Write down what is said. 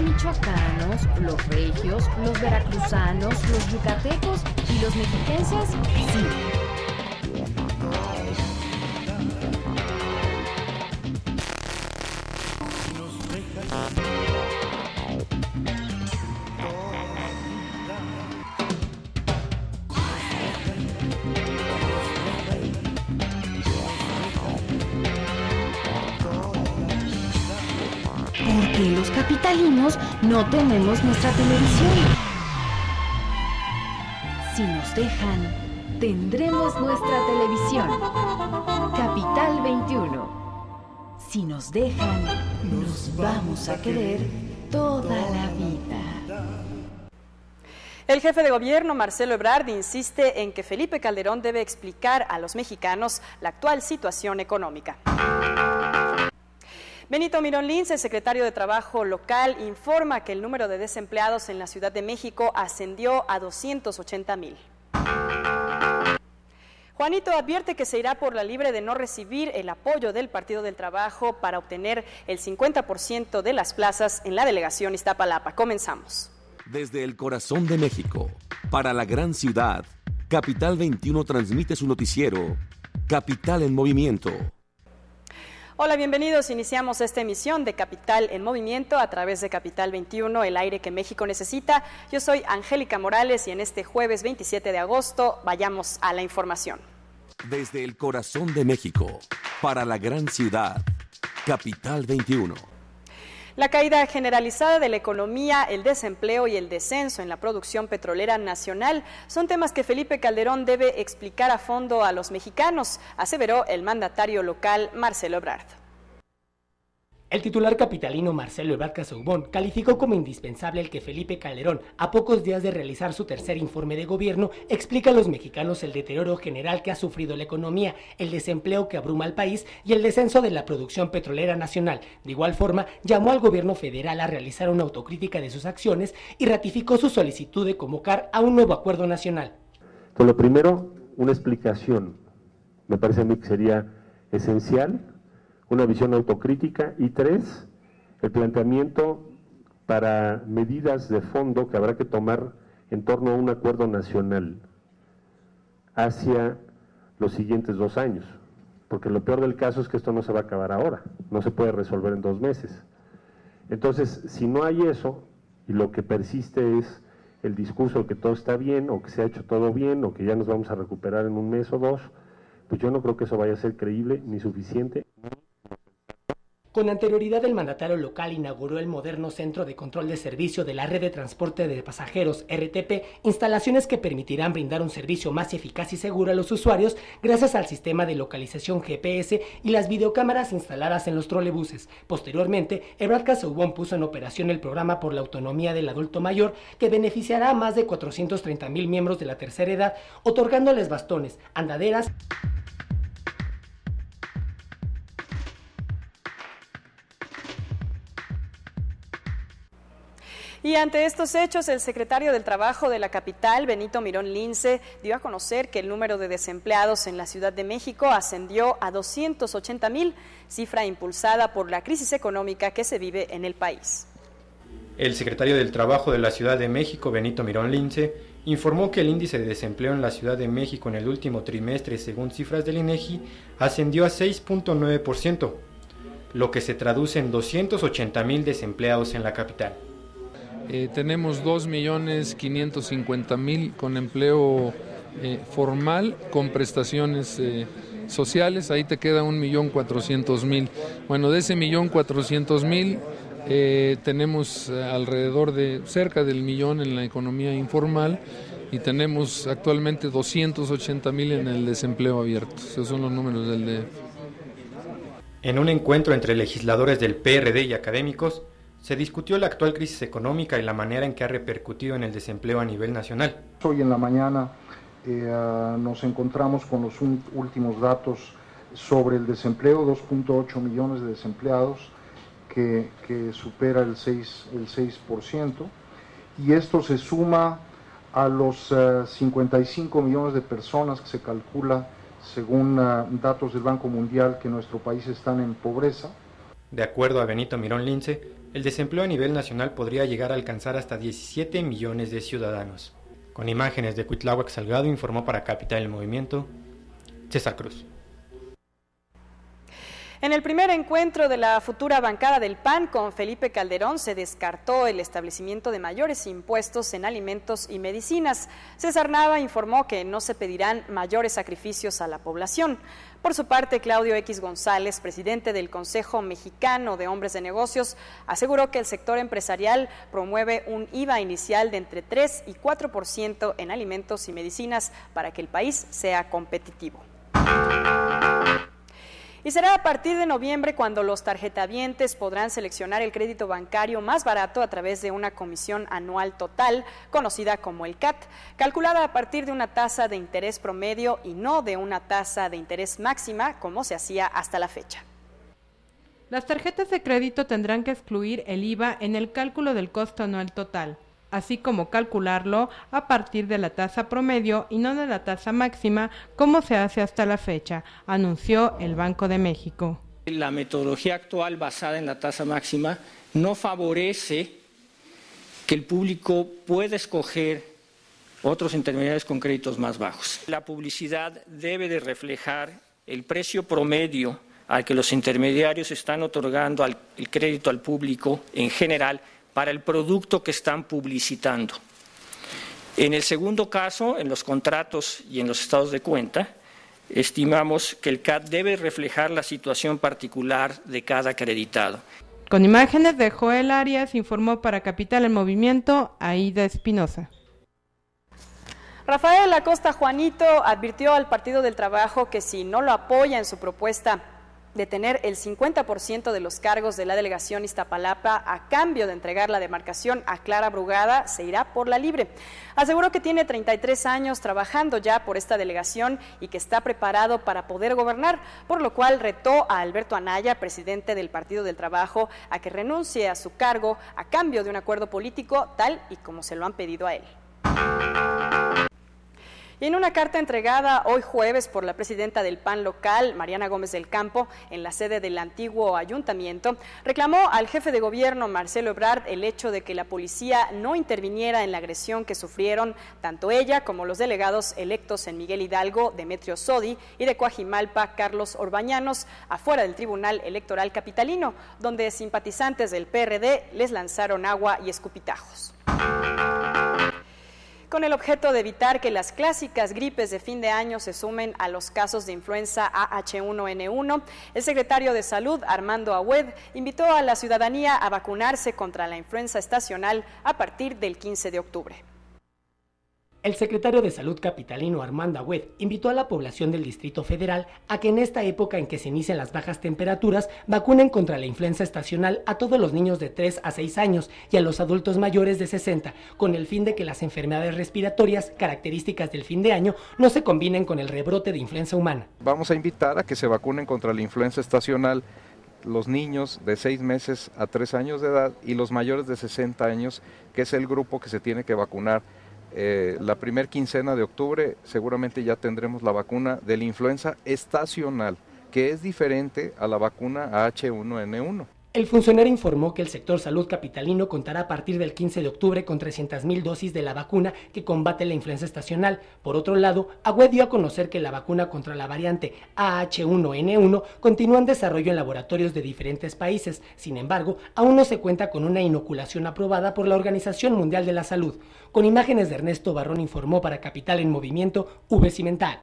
michoacanos, los regios, los veracruzanos, los yucatecos y los mexiquenses, sí. Porque los capitalinos no tenemos nuestra televisión. Si nos dejan, tendremos nuestra televisión. Capital 21. Si nos dejan, nos vamos a querer toda la vida. El jefe de gobierno, Marcelo Ebrard, insiste en que Felipe Calderón debe explicar a los mexicanos la actual situación económica. Benito Mirón Lince, secretario de Trabajo local, informa que el número de desempleados en la Ciudad de México ascendió a 280,000. Juanito advierte que se irá por la libre de no recibir el apoyo del Partido del Trabajo para obtener el 50% de las plazas en la delegación Iztapalapa. Comenzamos. Desde el corazón de México, para la gran ciudad, Capital 21 transmite su noticiero, Capital en Movimiento. Hola, bienvenidos. Iniciamos esta emisión de Capital en Movimiento a través de Capital 21, el aire que México necesita. Yo soy Angélica Morales y en este jueves 27 de agosto vayamos a la información. Desde el corazón de México, para la gran ciudad, Capital 21. La caída generalizada de la economía, el desempleo y el descenso en la producción petrolera nacional son temas que Felipe Calderón debe explicar a fondo a los mexicanos, aseveró el mandatario local Marcelo Ebrard. El titular capitalino Marcelo Ebrard Casaubon calificó como indispensable el que Felipe Calderón, a pocos días de realizar su tercer informe de gobierno, explique a los mexicanos el deterioro general que ha sufrido la economía, el desempleo que abruma al país y el descenso de la producción petrolera nacional. De igual forma, llamó al gobierno federal a realizar una autocrítica de sus acciones y ratificó su solicitud de convocar a un nuevo acuerdo nacional. Entonces, lo primero, una explicación, me parece a mí que sería esencial, una visión autocrítica, y 3, el planteamiento para medidas de fondo que habrá que tomar en torno a un acuerdo nacional hacia los siguientes 2 años, porque lo peor del caso es que esto no se va a acabar ahora, no se puede resolver en 2 meses. Entonces, si no hay eso, y lo que persiste es el discurso de que todo está bien, o que se ha hecho todo bien, o que ya nos vamos a recuperar en 1 mes o 2, pues yo no creo que eso vaya a ser creíble ni suficiente. Con anterioridad, el mandatario local inauguró el moderno Centro de Control de Servicio de la Red de Transporte de Pasajeros, RTP, instalaciones que permitirán brindar un servicio más eficaz y seguro a los usuarios gracias al sistema de localización GPS y las videocámaras instaladas en los trolebuses. Posteriormente, Ebrard Casaubon puso en operación el programa por la autonomía del adulto mayor, que beneficiará a más de 430,000 miembros de la tercera edad, otorgándoles bastones, andaderas. Y ante estos hechos, el secretario del Trabajo de la capital, Benito Mirón Lince, dio a conocer que el número de desempleados en la Ciudad de México ascendió a 280,000, cifra impulsada por la crisis económica que se vive en el país. El secretario del Trabajo de la Ciudad de México, Benito Mirón Lince, informó que el índice de desempleo en la Ciudad de México en el último trimestre, según cifras del INEGI, ascendió a 6.9%, lo que se traduce en 280,000 desempleados en la capital. Tenemos 2.550.000 con empleo formal, con prestaciones sociales, ahí te queda 1.400.000. Bueno, de ese 1.400.000 tenemos alrededor de cerca del 1.000.000 en la economía informal y tenemos actualmente 280,000 en el desempleo abierto. Esos son los números del DF. En un encuentro entre legisladores del PRD y académicos, se discutió la actual crisis económica y la manera en que ha repercutido en el desempleo a nivel nacional. Hoy en la mañana nos encontramos con los últimos datos sobre el desempleo, 2.8 millones de desempleados, que supera el 6%, y esto se suma a los 55 millones de personas que se calcula, según datos del Banco Mundial, que en nuestro país están en pobreza. De acuerdo a Benito Mirón Lince, el desempleo a nivel nacional podría llegar a alcanzar hasta 17 millones de ciudadanos. Con imágenes de Cuitláhuac Salgado, informó para Capital en Movimiento, César Cruz. En el primer encuentro de la futura bancada del PAN con Felipe Calderón se descartó el establecimiento de mayores impuestos en alimentos y medicinas. César Nava informó que no se pedirán mayores sacrificios a la población. Por su parte, Claudio X González, presidente del Consejo Mexicano de Hombres de Negocios, aseguró que el sector empresarial promueve un IVA inicial de entre 3 y 4% en alimentos y medicinas para que el país sea competitivo. Y será a partir de noviembre cuando los tarjetavientes podrán seleccionar el crédito bancario más barato a través de una comisión anual total, conocida como el CAT, calculada a partir de una tasa de interés promedio y no de una tasa de interés máxima, como se hacía hasta la fecha. Las tarjetas de crédito tendrán que excluir el IVA en el cálculo del costo anual total, así como calcularlo a partir de la tasa promedio y no de la tasa máxima, como se hace hasta la fecha, anunció el Banco de México. La metodología actual basada en la tasa máxima no favorece que el público pueda escoger otros intermediarios con créditos más bajos. La publicidad debe de reflejar el precio promedio al que los intermediarios están otorgando el crédito al público en general, para el producto que están publicitando. En el segundo caso, en los contratos y en los estados de cuenta, estimamos que el CAT debe reflejar la situación particular de cada acreditado. Con imágenes de Joel Arias, informó para Capital en Movimiento, Aida Espinosa. Rafael Acosta Juanito advirtió al Partido del Trabajo que si no lo apoya en su propuesta de tener el 50% de los cargos de la delegación Iztapalapa a cambio de entregar la demarcación a Clara Brugada, se irá por la libre. Aseguró que tiene 33 años trabajando ya por esta delegación y que está preparado para poder gobernar, por lo cual retó a Alberto Anaya, presidente del Partido del Trabajo, a que renuncie a su cargo a cambio de un acuerdo político tal y como se lo han pedido a él. Y en una carta entregada hoy jueves por la presidenta del PAN local, Mariana Gómez del Campo, en la sede del antiguo ayuntamiento, reclamó al jefe de gobierno, Marcelo Ebrard, el hecho de que la policía no interviniera en la agresión que sufrieron tanto ella como los delegados electos en Miguel Hidalgo, Demetrio Sodi, y de Coajimalpa, Carlos Orbañanos, afuera del Tribunal Electoral Capitalino, donde simpatizantes del PRD les lanzaron agua y escupitajos. Con el objeto de evitar que las clásicas gripes de fin de año se sumen a los casos de influenza AH1N1, el secretario de Salud, Armando Agüed, invitó a la ciudadanía a vacunarse contra la influenza estacional a partir del 15 de octubre. El secretario de Salud capitalino Armando Agüed invitó a la población del Distrito Federal a que en esta época en que se inician las bajas temperaturas vacunen contra la influenza estacional a todos los niños de 3 a 6 años y a los adultos mayores de 60, con el fin de que las enfermedades respiratorias características del fin de año no se combinen con el rebrote de influenza humana. Vamos a invitar a que se vacunen contra la influenza estacional los niños de 6 meses a 3 años de edad y los mayores de 60 años, que es el grupo que se tiene que vacunar. La primer quincena de octubre seguramente ya tendremos la vacuna de la influenza estacional, que es diferente a la vacuna H1N1. El funcionario informó que el sector salud capitalino contará a partir del 15 de octubre con 300,000 dosis de la vacuna que combate la influenza estacional. Por otro lado, Agüed dio a conocer que la vacuna contra la variante AH1N1 continúa en desarrollo en laboratorios de diferentes países. Sin embargo, aún no se cuenta con una inoculación aprobada por la Organización Mundial de la Salud. Con imágenes de Ernesto Barrón, informó para Capital en Movimiento, V. Cimental.